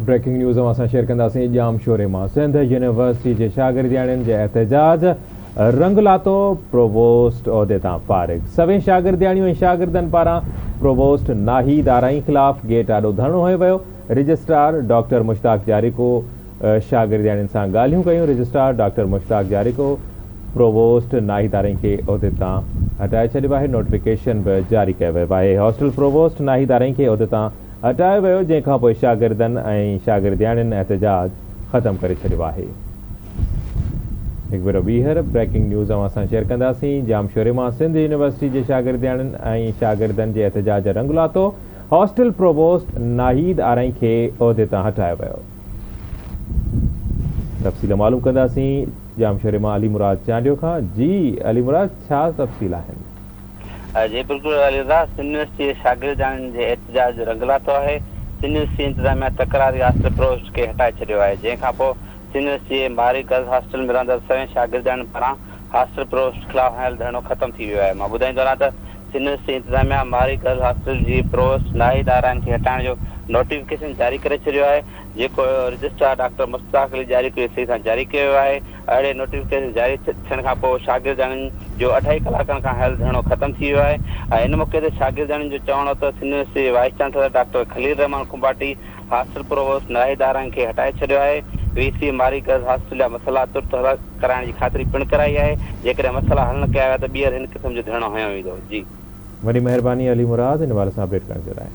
Breaking news असां share कंदासीं जाम शोरे मां। सिंध यूनिवर्सिटी जे शागिर्दियाणियुनि जे एहतजाज रंग लातो, प्रोवोस्ट उहिदे तां फारिग। सभई शागिर्दियाणियूं ऐं शागिर्दनि पारां प्रोवोस्ट नाहिद आराई ख़िलाफ़ गेट आॾो धरणो हयो वियो। रजिस्ट्रार डॉक्टर मुश्ताक जारिको शागिर्दियाणियुनि सां ॻाल्हियूं कयूं। Registrar doctor Mushtaq Jariko provost Nahid आराई खे उहिदे तां हटाए छॾियो आहे। नोटिफिकेशन बि जारी कयो वियो आहे। हॉस्टल प्रोवोस्ट नाहिद आराई खे उहिदे तां हटायो वियो, जंहिंखां पोइ शागिर्दनि ऐं शागिर्दियाणियुनि एहतजाज ख़तमु करे छॾियो आहे। हिकु भेरो ॿीहर ब्रेकिंग न्यूज़ असां शेयर कंदासीं। जाम शोरे मां सिंध यूनिवर्सिटी जे शागिर्दियाणियुनि ऐं शागिर्दनि जे एहतजाज रंग लातो। हॉस्टल प्रोवोस्ट नाहिद आराई खे उहिदे तां हटायो वियो। तफ़सील मालूम कंदासीं जाम शोरे मां अली मुराद चांडियो खां। जी अली मुराद, छा तफ़सील आहिनि? जी बिल्कुलु अलीराज, सिंध यूनिवर्सिटी शागिर्दनि जे एहतजाज रंग लातो आहे। सिंध यूनिवर्सिटी इंतिज़ामिया तकरारी हॉस्टल प्रोवोस्ट खे हटाए छॾियो आहे, जंहिंखां पोइ सिंध यूनिवर्सिटी मारी गर्ल्स हॉस्टल में रहंदड़ सभई शागिर्दनि पारां हॉस्टल प्रोवोस्ट ख़िलाफ़ हयल धरणो ख़तमु थी वियो आहे। मां ॿुधाईंदो वञा त सिंध यूनिवर्सिटी इंतिज़ामिया मारी गर्ल्स हॉस्टल जी प्रोवोस्ट नाहिद आराई खे हटाइण जो नोटिफिकेशन जारी करे छॾियो आहे, जेको रजिस्ट्रार डॉक्टर मुश्ताक जारिको सही सां जारी कयो आहे। अहिड़े नोटिफिकेशन जारी थियण खां पोइ शागिर्दनि जो 2.5 कलाकनि खां हल धरणो ख़तमु थी वियो आहे। ऐं इन मौक़े ते शागिर्दनि जो चवणो त Sindh university vice chancellor doctor Khalil Rahman Kumbhati hostel provost Nahid आराई खे हटाए छॾियो आहे। वीसी मारी गर्ल्स हॉस्टल जा मसइला तुर्त हल कराइण जी ख़ातिरी पिणु कराई आहे। जेकॾहिं मसइला हल न कया विया त ॿीहर हिन क़िस्म जो धरणो हयो वेंदो। जी वॾी महिरबानी अली मुराद, इन वारे सां अपडेट करण जे लाइ।